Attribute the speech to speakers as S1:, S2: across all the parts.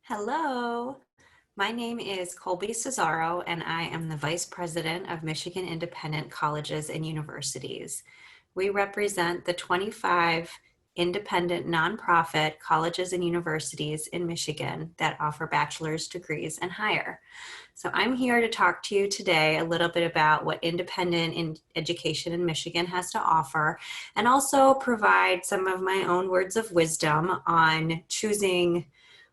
S1: Hello, my name is Colby Cesaro, and I am the Vice President of Michigan Independent Colleges and Universities. We represent the 25 independent nonprofit colleges and universities in Michigan that offer bachelor's degrees and higher. So I'm here to talk to you today a little bit about what independent education in Michigan has to offer, and also provide some of my own words of wisdom on choosing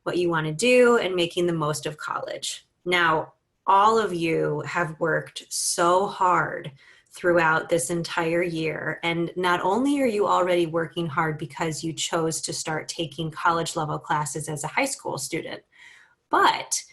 S1: what you want to do and making the most of college. Now, all of you have worked so hard throughout this entire year. And not only are you already working hard because you chose to start taking college level classes as a high school student, but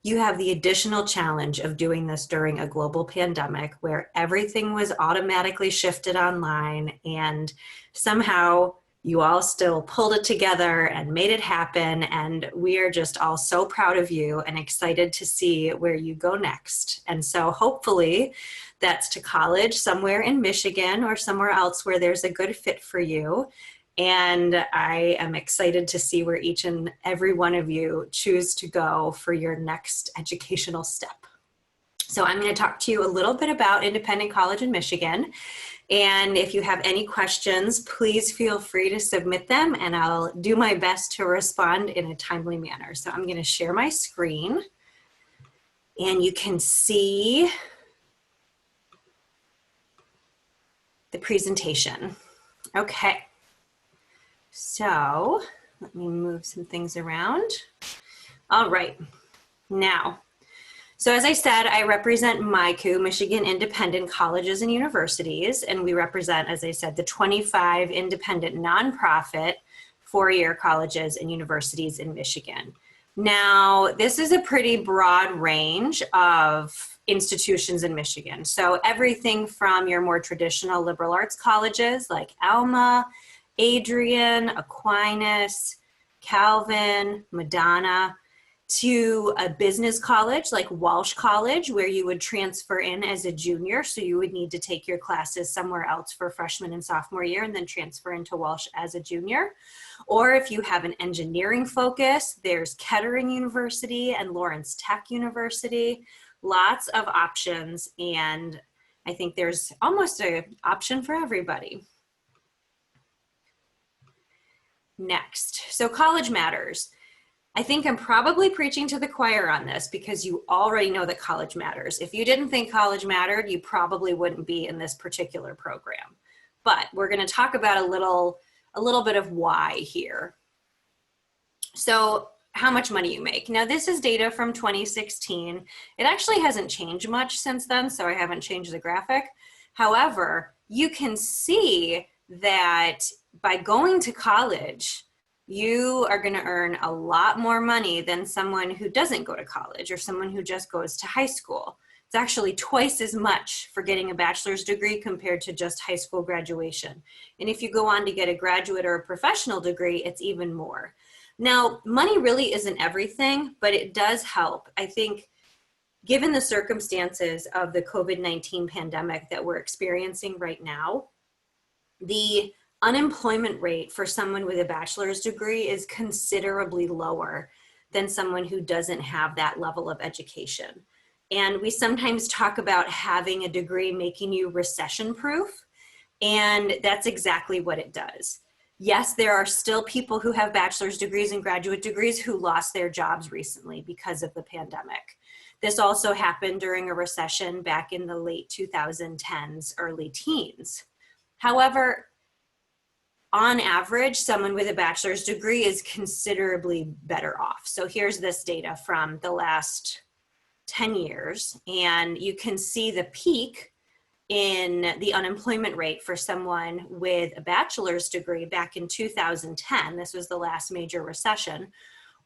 S1: you have the additional challenge of doing this during a global pandemic where everything was automatically shifted online, and somehow you all still pulled it together and made it happen. And we are just all so proud of you and excited to see where you go next. And so hopefully that's to college somewhere in Michigan or somewhere else where there's a good fit for you. And I am excited to see where each and every one of you choose to go for your next educational step. So I'm going to talk to you a little bit about independent college in Michigan. And if you have any questions, please feel free to submit them, and I'll do my best to respond in a timely manner. So I'm going to share my screen, and you can see the presentation. Okay. So let me move some things around. All right, now, so as I said, I represent MICU, Michigan Independent Colleges and Universities, and we represent, as I said, the 25 independent nonprofit four-year colleges and universities in Michigan. Now, this is a pretty broad range of institutions in Michigan. So everything from your more traditional liberal arts colleges like Alma, Adrian, Aquinas, Calvin, Madonna, to a business college like Walsh College, where you would transfer in as a junior. So you would need to take your classes somewhere else for freshman and sophomore year and then transfer into Walsh as a junior. Or if you have an engineering focus, there's Kettering University and Lawrence Tech University. Lots of options, and I think there's almost an option for everybody. Next, so college matters. I think I'm probably preaching to the choir on this because you already know that college matters. If you didn't think college mattered, you probably wouldn't be in this particular program. But we're going to talk about a little bit of why here. So how much money you make. Now this is data from 2016. It actually hasn't changed much since then, so I haven't changed the graphic. However, you can see that by going to college, you are going to earn a lot more money than someone who doesn't go to college or someone who just goes to high school. It's actually twice as much for getting a bachelor's degree compared to just high school graduation. And if you go on to get a graduate or a professional degree, it's even more. Now, money really isn't everything, but it does help. I think given the circumstances of the COVID-19 pandemic that we're experiencing right now, the unemployment rate for someone with a bachelor's degree is considerably lower than someone who doesn't have that level of education. And we sometimes talk about having a degree making you recession proof, and that's exactly what it does. Yes, there are still people who have bachelor's degrees and graduate degrees who lost their jobs recently because of the pandemic. This also happened during a recession back in the late 2010s, early teens. However, on average, someone with a bachelor's degree is considerably better off. So here's this data from the last 10 years, and you can see the peak in the unemployment rate for someone with a bachelor's degree back in 2010, this was the last major recession,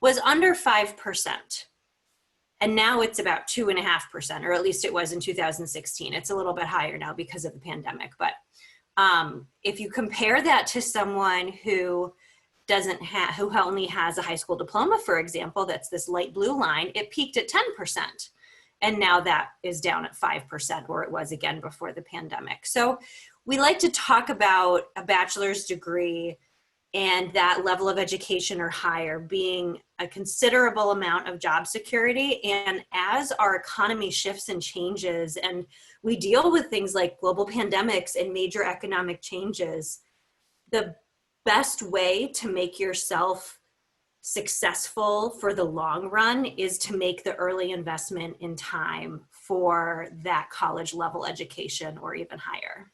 S1: was under 5%. And now it's about 2.5%, or at least it was in 2016. It's a little bit higher now because of the pandemic, but if you compare that to someone who who only has a high school diploma, for example, that's this light blue line, it peaked at 10%. And now that is down at 5%, where it was again before the pandemic. So we like to talk about a bachelor's degree and that level of education or higher being a considerable amount of job security. And as our economy shifts and changes and we deal with things like global pandemics and major economic changes, the best way to make yourself successful for the long run is to make the early investment in time for that college level education or even higher.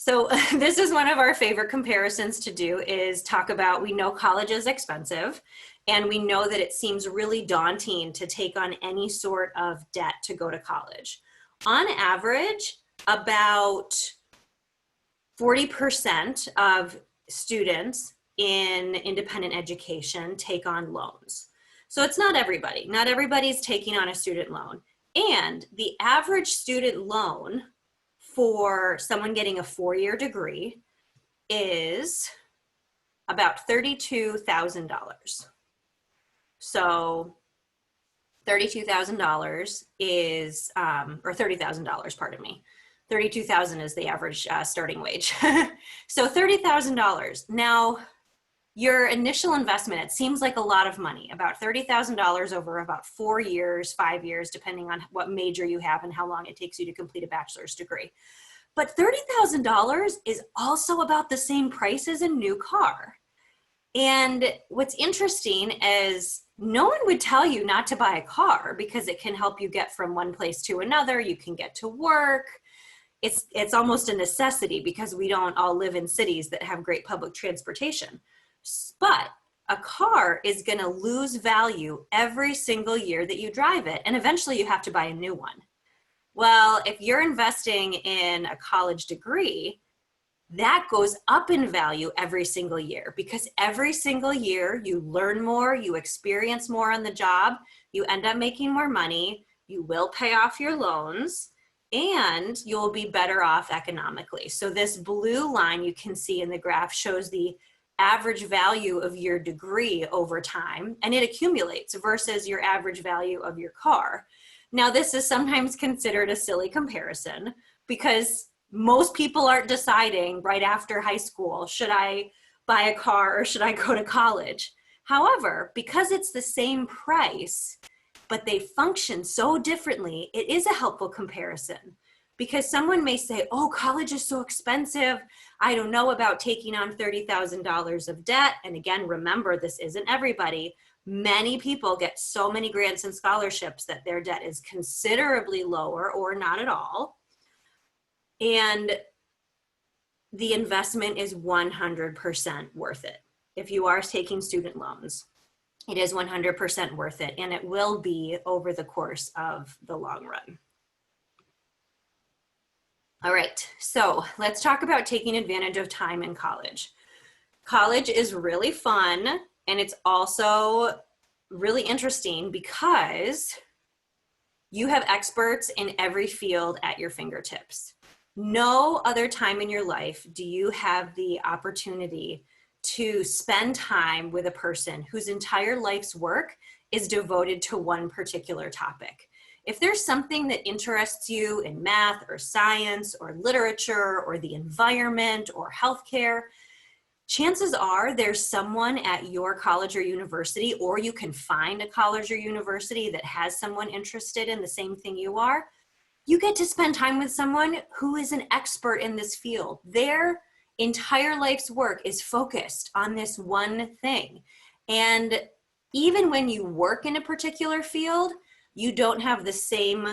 S1: So this is one of our favorite comparisons to do, is talk about, we know college is expensive and we know that it seems really daunting to take on any sort of debt to go to college. On average, about 40% of students in independent education take on loans. So it's not everybody. Not everybody's taking on a student loan. And the average student loan for someone getting a 4-year degree is about $32,000. So $32,000 is, or $30,000, pardon me. $32,000 is the average starting wage. So $30,000. Now, your initial investment, it seems like a lot of money, about $30,000 over about 4 years, 5 years, depending on what major you have and how long it takes you to complete a bachelor's degree. But $30,000 is also about the same price as a new car. And what's interesting is no one would tell you not to buy a car because it can help you get from one place to another. You can get to work. It's almost a necessity because we don't all live in cities that have great public transportation. But a car is going to lose value every single year that you drive it, and eventually you have to buy a new one. Well, if you're investing in a college degree, that goes up in value every single year, because every single year you learn more, you experience more on the job, you end up making more money, you will pay off your loans, and you'll be better off economically. So this blue line you can see in the graph shows the average value of your degree over time, and it accumulates versus your average value of your car. Now, this is sometimes considered a silly comparison because most people aren't deciding right after high school, should I buy a car or should I go to college? However, because it's the same price, but they function so differently, it is a helpful comparison. Because someone may say, oh, college is so expensive. I don't know about taking on $30,000 of debt. And again, remember, this isn't everybody. Many people get so many grants and scholarships that their debt is considerably lower or not at all. And the investment is 100% worth it. If you are taking student loans, it is 100% worth it. And it will be over the course of the long run. All right, so let's talk about taking advantage of time in college. College is really fun, and it's also really interesting because you have experts in every field at your fingertips. No other time in your life do you have the opportunity to spend time with a person whose entire life's work is devoted to one particular topic. If there's something that interests you in math or science or literature or the environment or healthcare, chances are there's someone at your college or university, or you can find a college or university that has someone interested in the same thing you are. You get to spend time with someone who is an expert in this field. Their entire life's work is focused on this one thing. And even when you work in a particular field, you don't have the same,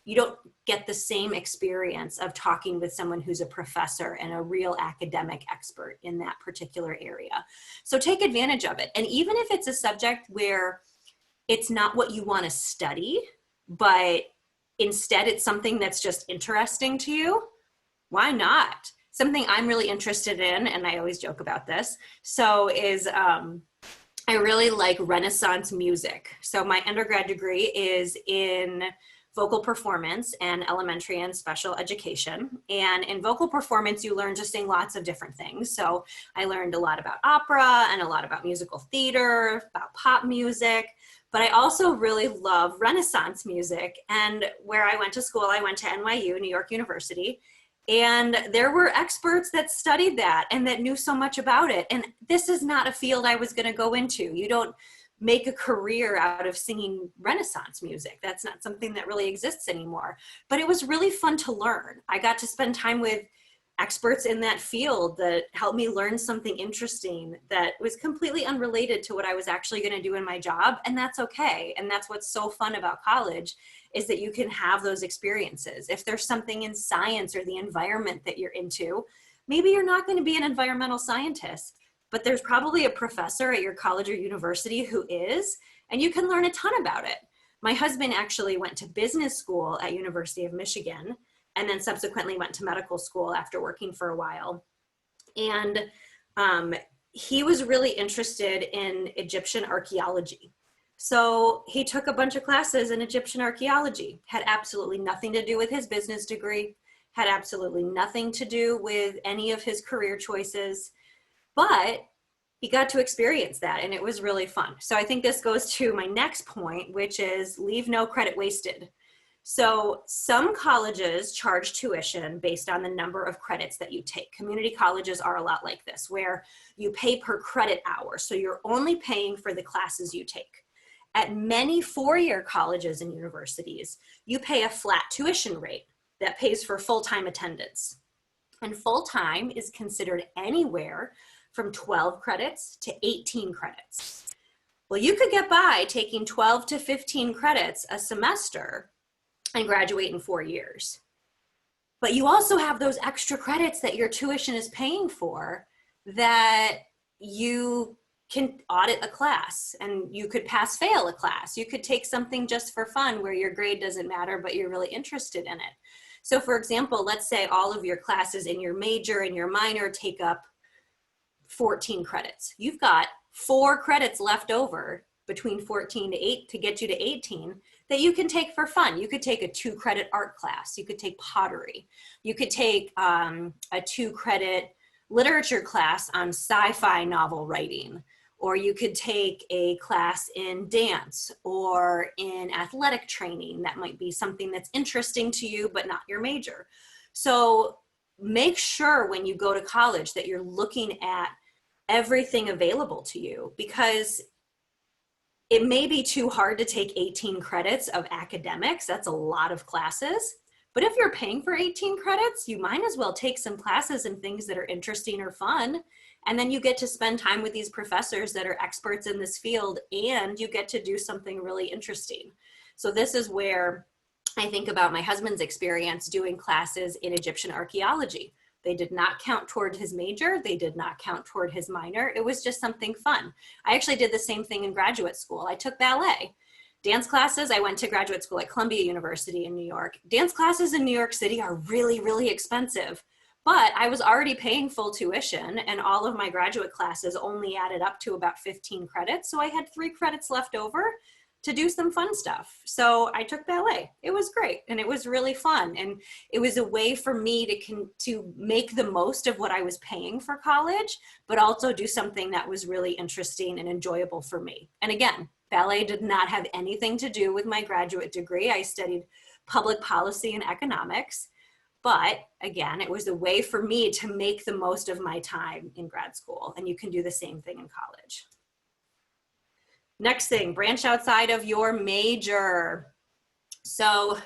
S1: you don't get the same experience of talking with someone who's a professor and a real academic expert in that particular area. So take advantage of it. And even if it's a subject where it's not what you want to study, but instead it's something that's just interesting to you, why not? Something I'm really interested in, and I always joke about this, so is I really like Renaissance music. So my undergrad degree is in vocal performance and elementary and special education. And in vocal performance, you learn to sing lots of different things. So I learned a lot about opera and a lot about musical theater, about pop music, but I also really love Renaissance music. And where I went to school, I went to NYU, New York University, And there were experts that studied that and that knew so much about it. And this is not a field I was going to go into. You don't make a career out of singing Renaissance music. That's not something that really exists anymore. But it was really fun to learn. I got to spend time with experts in that field that helped me learn something interesting that was completely unrelated to what I was actually going to do in my job. And that's okay. And that's what's so fun about college, is that you can have those experiences. If there's something in science or the environment that you're into, maybe you're not going to be an environmental scientist, but there's probably a professor at your college or university who is, and you can learn a ton about it. My husband actually went to business school at University of Michigan, and then subsequently went to medical school after working for a while. And he was really interested in Egyptian archaeology. So he took a bunch of classes in Egyptian archaeology, had absolutely nothing to do with his business degree, had absolutely nothing to do with any of his career choices, but he got to experience that, and it was really fun. So I think this goes to my next point, which is leave no credit wasted. So some colleges charge tuition based on the number of credits that you take. Community colleges are a lot like this, where you pay per credit hour. So you're only paying for the classes you take. At many four-year colleges and universities, you pay a flat tuition rate that pays for full-time attendance. And full-time is considered anywhere from 12 credits to 18 credits. Well, you could get by taking 12 to 15 credits a semester and graduate in 4 years. But you also have those extra credits that your tuition is paying for, that you can audit a class, and you could pass fail a class. You could take something just for fun where your grade doesn't matter, but you're really interested in it. So for example, let's say all of your classes in your major and your minor take up 14 credits. You've got 4 credits left over between 14 to 8 to get you to 18 that you can take for fun. You could take a 2-credit art class. You could take pottery. You could take a 2-credit literature class on sci-fi novel writing, or you could take a class in dance or in athletic training. That might be something that's interesting to you, but not your major. So make sure when you go to college that you're looking at everything available to you, because it may be too hard to take 18 credits of academics. That's a lot of classes. But if you're paying for 18 credits, you might as well take some classes and things that are interesting or fun. And then you get to spend time with these professors that are experts in this field, and you get to do something really interesting. So this is where I think about my husband's experience doing classes in Egyptian archaeology. They did not count toward his major. They did not count toward his minor. It was just something fun. I actually did the same thing in graduate school. I took ballet. Dance classes, I went to graduate school at Columbia University in New York. Dance classes in New York City are really, really expensive. But I was already paying full tuition, and all of my graduate classes only added up to about 15 credits. So I had 3 credits left over to do some fun stuff. So I took ballet. It was great, and it was really fun. And it was a way for me to make the most of what I was paying for college, but also do something that was really interesting and enjoyable for me. And again, ballet did not have anything to do with my graduate degree. I studied public policy and economics. But again, it was a way for me to make the most of my time in grad school. And you can do the same thing in college. Next thing, branch outside of your major. So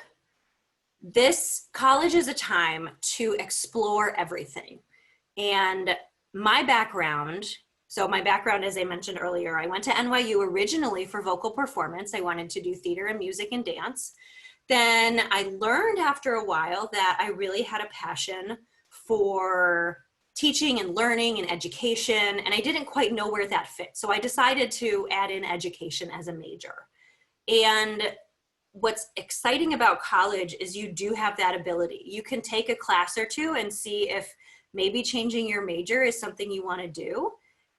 S1: this college is a time to explore everything. And my background, as I mentioned earlier, I went to NYU originally for vocal performance. I wanted to do theater and music and dance. Then I learned after a while that I really had a passion for teaching and learning and education, and I didn't quite know where that fit. So I decided to add in education as a major. And what's exciting about college is you do have that ability. You can take a class or two and see if maybe changing your major is something you want to do,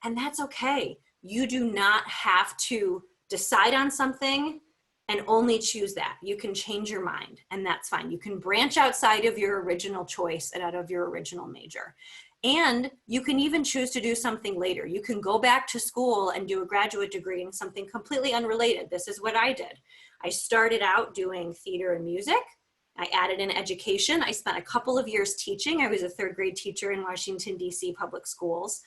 S1: and that's okay. You do not have to decide on something and only choose that. You can change your mind, and that's fine. You can branch outside of your original choice and out of your original major. And you can even choose to do something later. You can go back to school and do a graduate degree in something completely unrelated. This is what I did. I started out doing theater and music, I added in education. I spent a couple of years teaching. I was a third grade teacher in Washington, D.C. public schools.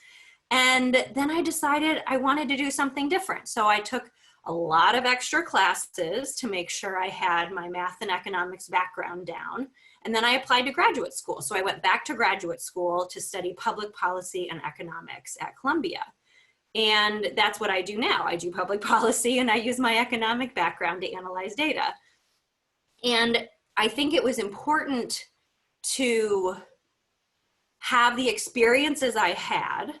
S1: And then I decided I wanted to do something different. So I took a lot of extra classes to make sure I had my math and economics background down. And then I applied to graduate school. So I went back to graduate school to study public policy and economics at Columbia. And that's what I do now. I do public policy and I use my economic background to analyze data. And I think it was important to have the experiences I had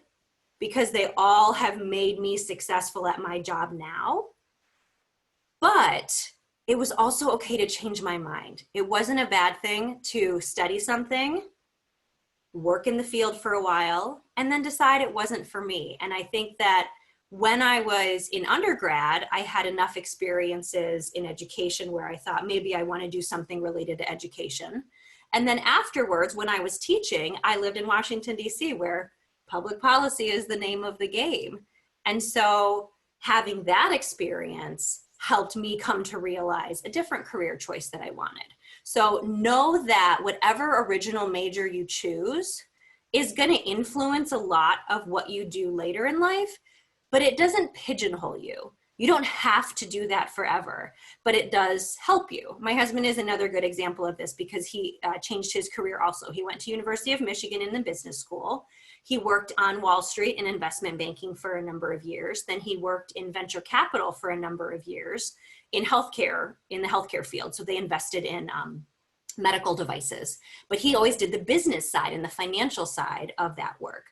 S1: because they all have made me successful at my job now. But it was also okay to change my mind. It wasn't a bad thing to study something, work in the field for a while, and then decide it wasn't for me. And I think that when I was in undergrad, I had enough experiences in education where I thought maybe I want to do something related to education. And then afterwards, when I was teaching, I lived in Washington, D.C., where public policy is the name of the game. And so having that experience helped me come to realize a different career choice that I wanted. So know that whatever original major you choose is going to influence a lot of what you do later in life, but it doesn't pigeonhole you. You don't have to do that forever, but it does help you. My husband is another good example of this because he changed his career also. He went to University of Michigan in the business school. He worked on Wall Street in investment banking for a number of years. Then he worked in venture capital for a number of years in healthcare, in the healthcare field. So they invested in medical devices, but he always did the business side and the financial side of that work.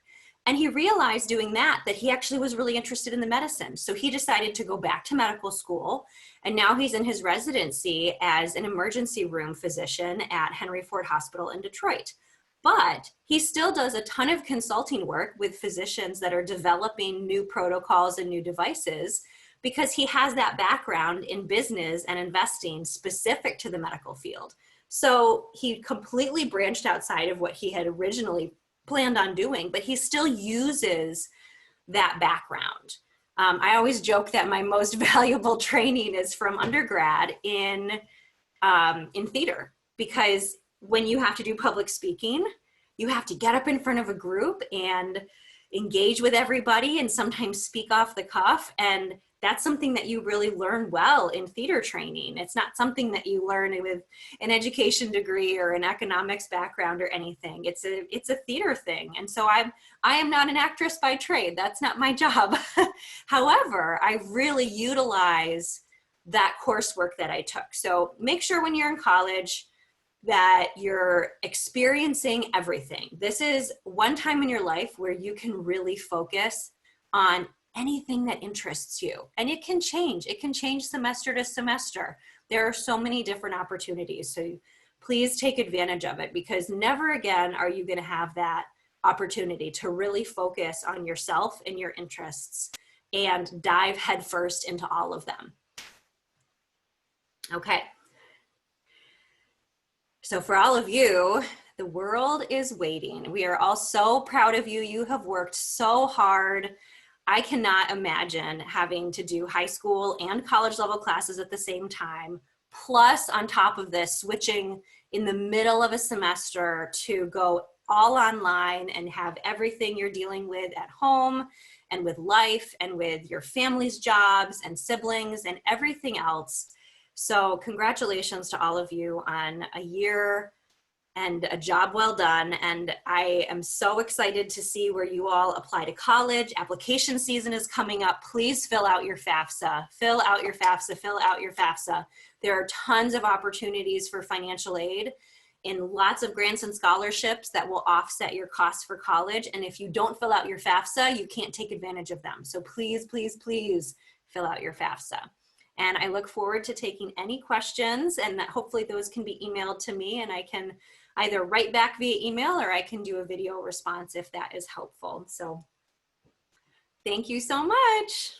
S1: And he realized doing that he actually was really interested in the medicine. So he decided to go back to medical school. And now he's in his residency as an emergency room physician at Henry Ford Hospital in Detroit. But he still does a ton of consulting work with physicians that are developing new protocols and new devices because he has that background in business and investing specific to the medical field. So he completely branched outside of what he had originally planned on doing, but he still uses that background. I always joke that my most valuable training is from undergrad in theater, because when you have to do public speaking, you have to get up in front of a group and engage with everybody and sometimes speak off the cuff. And that's something that you really learn well in theater training. It's not something that you learn with an education degree or an economics background or anything. It's a theater thing. And so I am not an actress by trade. That's not my job. However, I really utilize that coursework that I took. So make sure when you're in college that you're experiencing everything. This is one time in your life where you can really focus on anything that interests you. And it can change. It can change semester to semester. There are so many different opportunities. So please take advantage of it, because never again are you going to have that opportunity to really focus on yourself and your interests and dive headfirst into all of them. Okay. So for all of you, the world is waiting. We are all so proud of you. You have worked so hard. I cannot imagine having to do high school and college level classes at the same time. Plus, on top of this, switching in the middle of a semester to go all online and have everything you're dealing with at home and with life and with your family's jobs and siblings and everything else. So congratulations to all of you on a year and a job well done. And I am so excited to see where you all apply to college. Application season is coming up. Please fill out your FAFSA. Fill out your FAFSA. Fill out your FAFSA. There are tons of opportunities for financial aid in lots of grants and scholarships that will offset your costs for college. And if you don't fill out your FAFSA, you can't take advantage of them. So please, please, please fill out your FAFSA. And I look forward to taking any questions, and that hopefully those can be emailed to me, and I can either write back via email or I can do a video response if that is helpful. So thank you so much.